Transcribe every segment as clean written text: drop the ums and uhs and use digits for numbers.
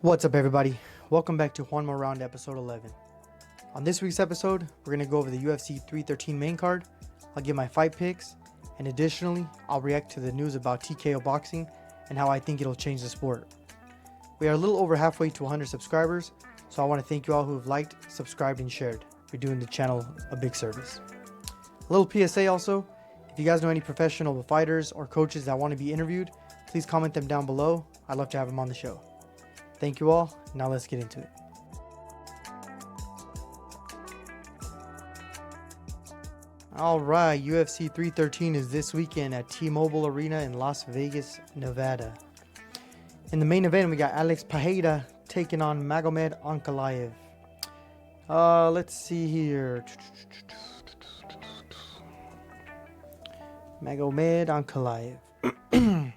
What's up, everybody? Welcome back to Juan Round episode 11. On this week's episode, we're going to go over the UFC 313 main card. I'll give my fight picks, and additionally, I'll react to the news about TKO boxing and how I think it'll change the sport. We are a little over halfway to 100 subscribers, so I want to thank you all who have liked, subscribed, and shared. You're doing the channel a big service. A little PSA also, if you guys know any professional fighters or coaches that want to be interviewed, please comment them down below. I'd love to have them on the show. Thank you all. Now let's get into it. Alright, UFC 313 is this weekend at T-Mobile Arena in Las Vegas, Nevada. In the main event, we got Alex Pereira taking on Magomed Ankalaev. Let's see here. Magomed Ankalaev.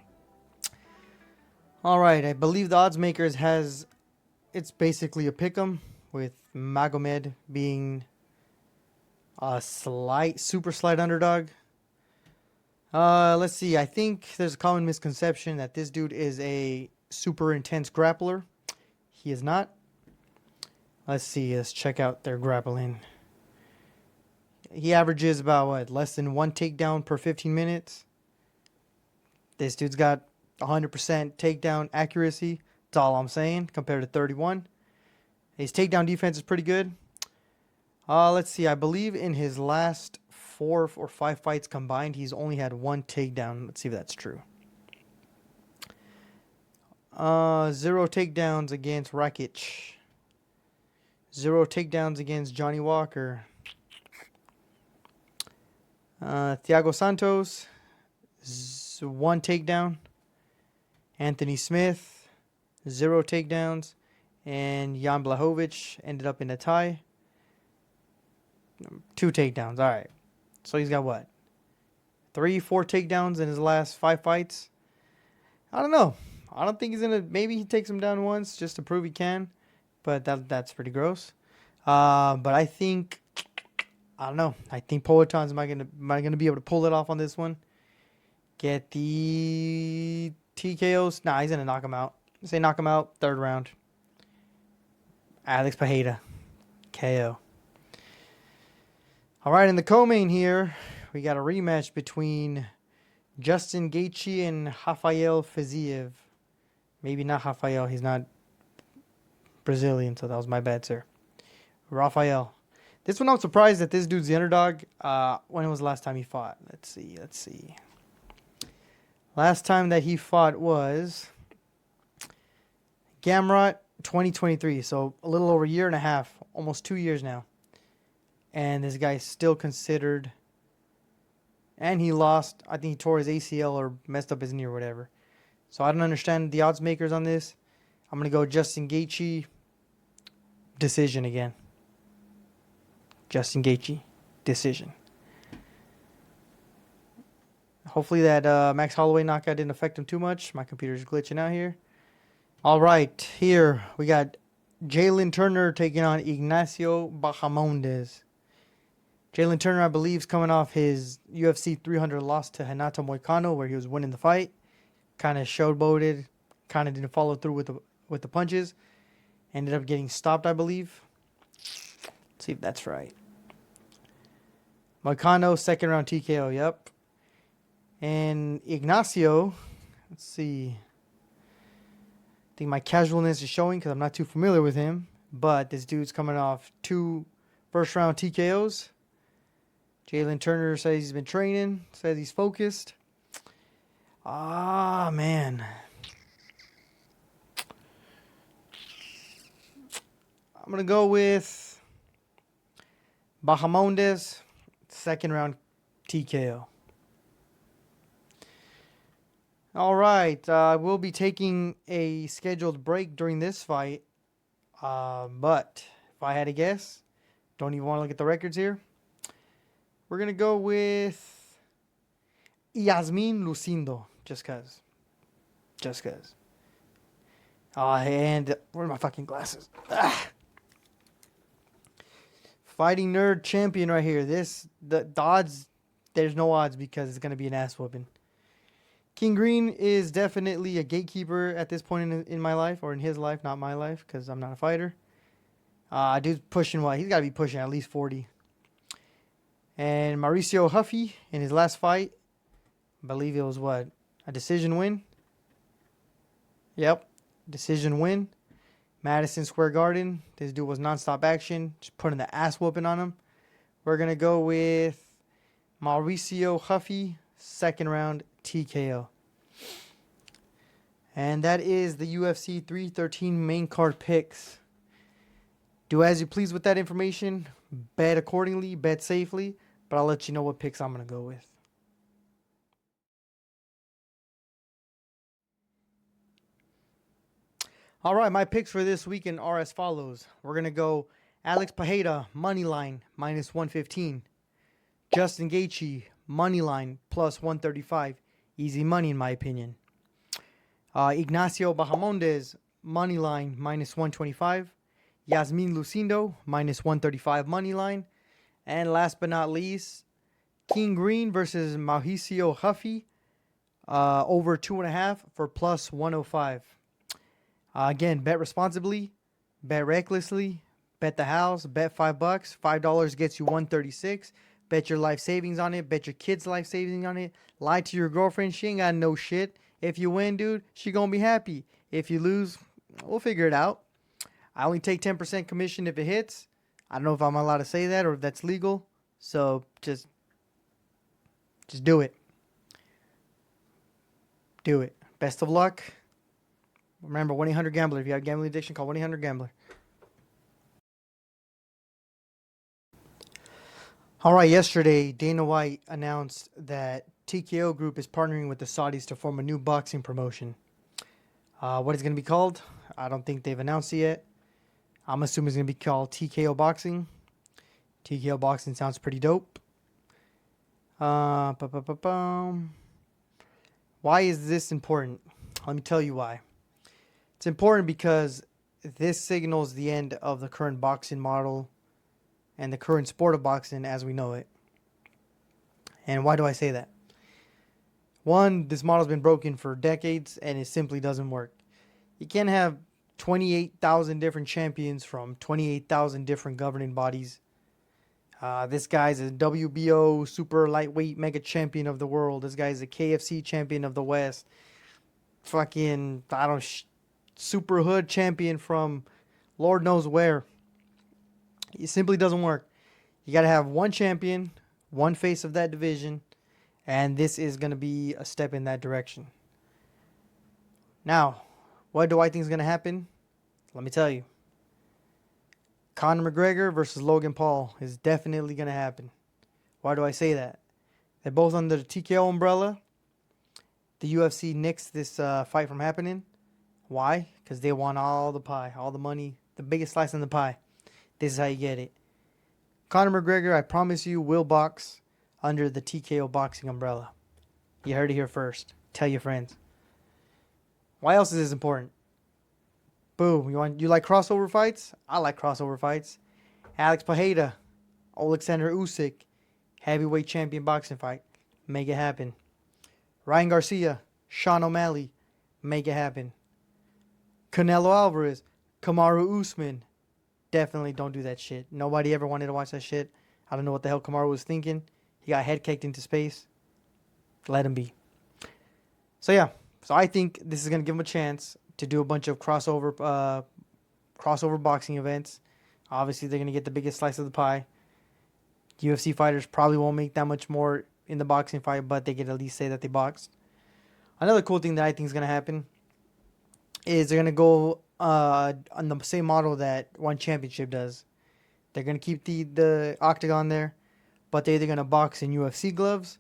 Alright, I believe the odds makers it's basically a pick'em, with Magomed being a super slight underdog. Let's see, I think there's a common misconception that this dude is a super intense grappler. He is not. Let's see, let's check out their grappling. He averages about, less than 1 takedown per 15 minutes. This dude's got 100% takedown accuracy. That's all I'm saying, compared to 31. His takedown defense is pretty good. Let's see. I believe in his last 4 or 5 fights combined, he's only had 1 takedown. Let's see if that's true. 0 takedowns against Rakic. 0 takedowns against Johnny Walker. Thiago Santos, 1 takedown. Anthony Smith, 0 takedowns. And Jan Blachowicz ended up in a tie. 2 takedowns. All right. So he's got what? 3, 4 takedowns in his last 5 fights? I don't know. I don't think he's going to... Maybe he takes him down once just to prove he can. But that's pretty gross. But I think... I don't know. I think Poetan's am I gonna be able to pull it off on this one? Get the... TKOs. Nah, he's going to knock him out. Say knock him out. 3rd round. Alex Pereira. KO. Alright, in the co-main here, we got a rematch between Justin Gaethje and Rafael Fiziev. Maybe not Rafael. He's not Brazilian, so that was my bad, sir. Rafael. This one I'm surprised that this dude's the underdog. When was the last time he fought? Let's see. Last time that he fought was Gamrot 2023. So a little over a year and a half. Almost 2 years now. And this guy's still considered. And he lost. I think he tore his ACL or messed up his knee or whatever. So I don't understand the odds makers on this. I'm going to go Justin Gaethje. Decision again. Justin Gaethje. Decision. Hopefully that Max Holloway knockout didn't affect him too much. My computer's glitching out here. All right, here we got Jalen Turner taking on Ignacio Bahamondes. Jalen Turner, I believe, is coming off his UFC 300 loss to Renato Moicano, where he was winning the fight. Kind of showboated, kind of didn't follow through with the punches. Ended up getting stopped, I believe. Let's see if that's right. Moicano, 2nd round TKO, yep. And Ignacio, let's see. I think my casualness is showing because I'm not too familiar with him. But this dude's coming off 2 first-round TKOs. Jalen Turner says he's been training, says he's focused. Man. I'm going to go with Bahamondes, 2nd round TKO. All right, I will be taking a scheduled break during this fight. But if I had to guess, don't even want to look at the records here. We're going to go with Yasmin Lucindo, just because. And where are my fucking glasses? Fighting nerd champion right here. The odds, there's no odds because it's going to be an ass whooping. King Green is definitely a gatekeeper at this point in my life, or in his life, not my life, because I'm not a fighter. Dude's pushing what? He's got to be pushing at least 40. And Mauricio Huffy, in his last fight, I believe it was what? A decision win? Yep, decision win. Madison Square Garden. This dude was nonstop action, just putting the ass whooping on him. We're going to go with Mauricio Huffy, second round TKO. And that is the UFC 313 main card picks. Do as you please with that information. Bet accordingly, bet safely. But I'll let you know what picks I'm going to go with. All right, my picks for this weekend are as follows. We're going to go Alex Pereira, money line, minus 115. Justin Gaethje, money line, plus 135. Easy money, in my opinion. Ignacio Bahamondes, money line, minus 125. Yasmin Lucindo, minus 135 money line. And last but not least, King Green versus Mauricio Huffy, over 2.5 for plus 105. Again, bet responsibly, bet recklessly, bet the house, bet $5. $5 gets you 136. Bet your life savings on it. Bet your kids' life savings on it. Lie to your girlfriend. She ain't got no shit. If you win, dude, she gonna be happy. If you lose, we'll figure it out. I only take 10% commission if it hits. I don't know if I'm allowed to say that or if that's legal. So just do it. Do it. Best of luck. Remember, 1-800-GAMBLER. If you have gambling addiction, call 1-800-GAMBLER. All right, yesterday, Dana White announced that TKO Group is partnering with the Saudis to form a new boxing promotion. What it's going to be called? I don't think they've announced it yet. I'm assuming it's going to be called TKO Boxing. TKO Boxing sounds pretty dope. Why is this important? Let me tell you why. It's important because this signals the end of the current boxing model and the current sport of boxing as we know it. And why do I say that? One, this model's been broken for decades and it simply doesn't work. You can't have 28,000 different champions from 28,000 different governing bodies. This guy's a WBO super lightweight mega champion of the world. This guy's a KFC champion of the West. Fucking, super hood champion from Lord knows where. It simply doesn't work. You got to have one champion, one face of that division, and this is going to be a step in that direction. Now, what do I think is going to happen? Let me tell you. Conor McGregor versus Logan Paul is definitely going to happen. Why do I say that? They're both under the TKO umbrella. The UFC nixed this fight from happening. Why? Because they want all the pie, all the money, the biggest slice in the pie. This is how you get it. Conor McGregor, I promise you, will box under the TKO boxing umbrella. You heard it here first. Tell your friends. Why else is this important? Boom. You like crossover fights? I like crossover fights. Alex Pereira, Alexander Usyk, heavyweight champion boxing fight. Make it happen. Ryan Garcia, Sean O'Malley, make it happen. Canelo Alvarez, Kamaru Usman. Definitely don't do that shit. Nobody ever wanted to watch that shit. I don't know what the hell Kamaru was thinking. He got head kicked into space. Let him be. So yeah. So I think this is going to give him a chance to do a bunch of crossover boxing events. Obviously, they're going to get the biggest slice of the pie. UFC fighters probably won't make that much more in the boxing fight, but they can at least say that they boxed. Another cool thing that I think is going to happen is they're going to go on the same model that One Championship does. They're going to keep the octagon there, but they're either going to box in UFC gloves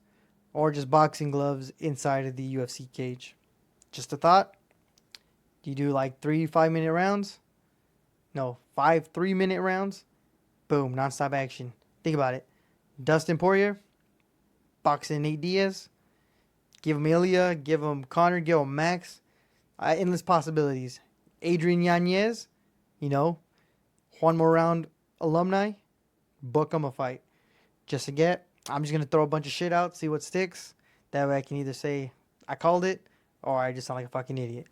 or just boxing gloves inside of the UFC cage. Just a thought. Do you do like 3 5-minute rounds? No, 5 3-minute rounds? Boom, non-stop action. Think about it. Dustin Poirier, boxing Nate Diaz. Give him Ilya, give him Conor, give him Max. Endless possibilities. Adrian Yanez, Juan Morand alumni, book him a fight. I'm just going to throw a bunch of shit out, see what sticks. That way I can either say I called it, or I just sound like a fucking idiot.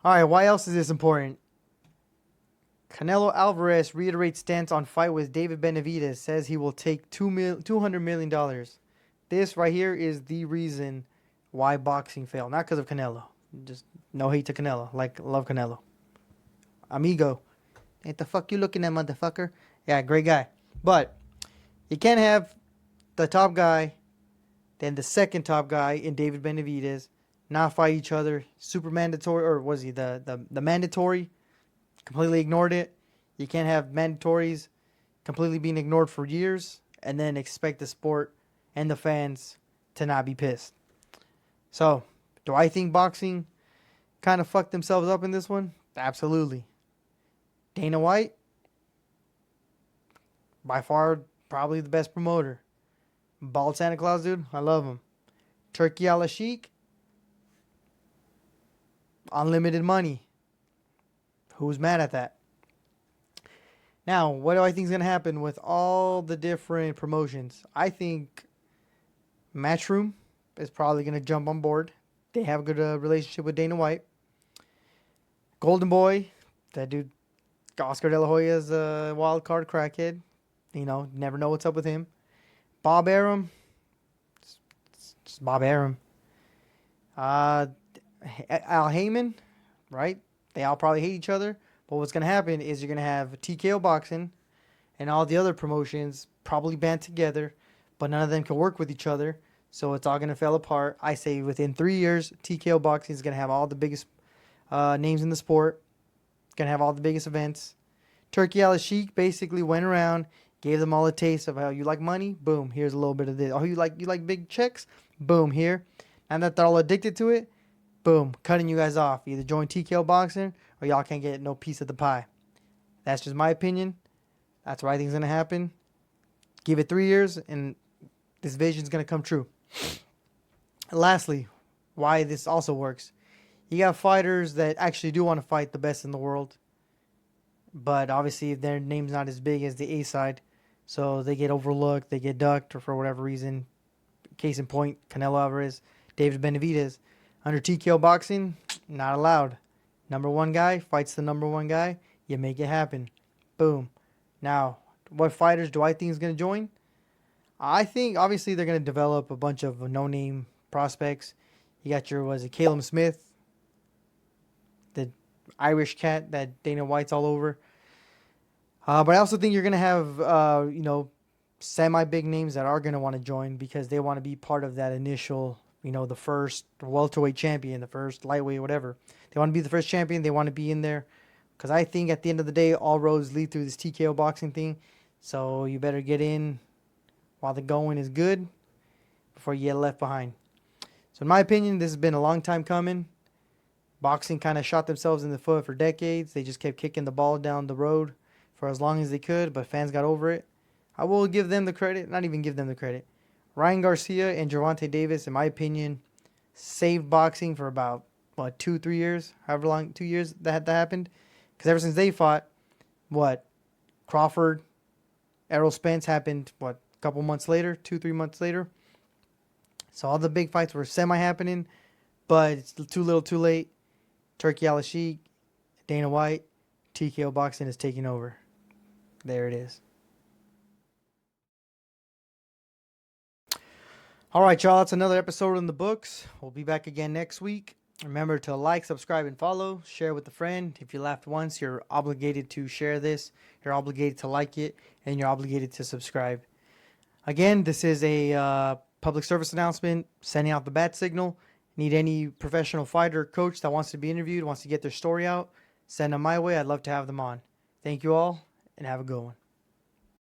All right, why else is this important? Canelo Alvarez reiterates stance on fight with David Benavidez, says he will take $200 million. This right here is the reason why boxing failed. Not because of Canelo. Just no hate to Canelo. Love Canelo. Amigo. Ain't the fuck you looking at, motherfucker? Yeah, great guy. But you can't have the top guy, then the second top guy in David Benavidez, not fight each other. Super mandatory, or was he the mandatory? Completely ignored it. You can't have mandatories completely being ignored for years and then expect the sport and the fans to not be pissed. So, do I think boxing kind of fucked themselves up in this one? Absolutely. Dana White, by far, probably the best promoter. Bald Santa Claus, dude, I love him. Turkey a la Sheik, unlimited money. Who's mad at that? Now, what do I think is going to happen with all the different promotions? I think Matchroom is probably going to jump on board. They have a good relationship with Dana White. Golden Boy, that dude, Oscar De La Hoya's a wild card crackhead. You know, never know what's up with him. Bob Arum, just Bob Arum. Al Heyman, right? They all probably hate each other. But what's going to happen is you're going to have TKO boxing and all the other promotions probably band together, but none of them can work with each other. So it's all going to fall apart. I say within 3 years, TKO boxing is going to have all the biggest names in the sport. Going to have all the biggest events. Turkey a la Sheik basically went around, gave them all a taste of how you like money. Boom, here's a little bit of this. Oh, you like big checks? Boom, here. And that they're all addicted to it. Boom, cutting you guys off. Either join TKO boxing or y'all can't get no piece of the pie. That's just my opinion. That's what I think is going to happen. Give it 3 years and this vision is going to come true. And lastly, why this also works. You got fighters that actually do want to fight the best in the world. But obviously their name's not as big as the A side. So they get overlooked, they get ducked, or for whatever reason. Case in point, Canelo Alvarez, David Benavidez. Under TKO boxing, not allowed. Number one guy fights the number one guy. You make it happen. Boom. Now, what fighters do I think is going to join? I think, obviously, they're going to develop a bunch of no-name prospects. You got Caleb Smith, the Irish cat that Dana White's all over. But I also think you're going to have, semi-big names that are going to want to join because they want to be part of that initial, the first welterweight champion, the first lightweight, whatever. They want to be the first champion. They want to be in there. Because I think at the end of the day, all roads lead through this TKO boxing thing. So you better get in while the going is good before you get left behind. So in my opinion, this has been a long time coming. Boxing kind of shot themselves in the foot for decades. They just kept kicking the ball down the road for as long as they could, but fans got over it. I will give them the credit. Not even give them the credit. Ryan Garcia and Gervonta Davis, in my opinion, saved boxing for about, 2-3 years? However long, 2 years that happened. Because ever since they fought, Crawford, Errol Spence happened, a couple months later, 2-3 months later. So all the big fights were semi-happening, but it's too little too late. Turkey a la Sheik, Dana White, TKO boxing is taking over. There it is. All right, y'all. That's another episode in the books. We'll be back again next week. Remember to like, subscribe, and follow. Share with a friend. If you laughed once, you're obligated to share this. You're obligated to like it. And you're obligated to subscribe. Again, this is a public service announcement. Sending out the bat signal. Need any professional fighter or coach that wants to be interviewed, wants to get their story out, send them my way. I'd love to have them on. Thank you all, and have a good one.